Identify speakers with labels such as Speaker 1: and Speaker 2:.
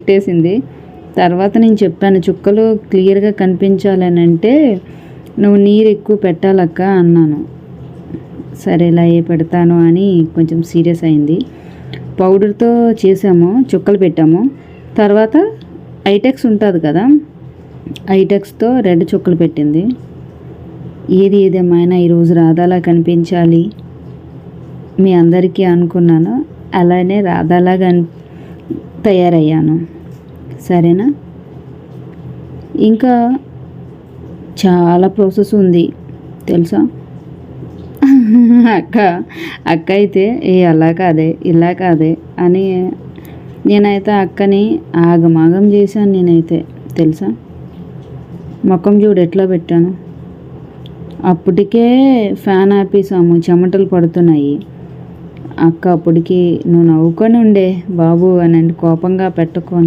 Speaker 1: తిట్టేసింది. తర్వాత నేను చెప్పాను, చుక్కలు క్లియర్గా కనిపించాలని అంటే నువ్వు నీరు ఎక్కువ పెట్టాలక్క అన్నాను. సరే ఇలా పెడతాను అని కొంచెం సీరియస్ అయింది. పౌడర్తో చేసాము, చుక్కలు పెట్టాము. తర్వాత ఐటెక్స్ ఉంటుంది కదా, ఐటెక్స్తో రెడ్ చుక్కలు పెట్టింది. ఏదేమైనా ఈరోజు రాధాలా కనిపించాలి మీ అందరికీ అనుకున్నాను. అలానే రాధాలాగా తయారయ్యాను. సరేనా? ఇంకా చాలా ప్రాసెస్ ఉంది తెలుసా. అక్క అయితే అలా కాదే ఇలా కాదే అని నేనైతే అక్కని ఆగమాగం చేశాను. నేనైతే తెలుసా, ముఖం చూడు ఎట్లా పెట్టాను. అప్పటికే ఫ్యాన్ ఆపేసాము, చెమటలు పడుతున్నాయి. అక్క అప్పటికి నువ్వు నవ్వుకొని ఉండే బాబు అని కోపంగా పెట్టుకొని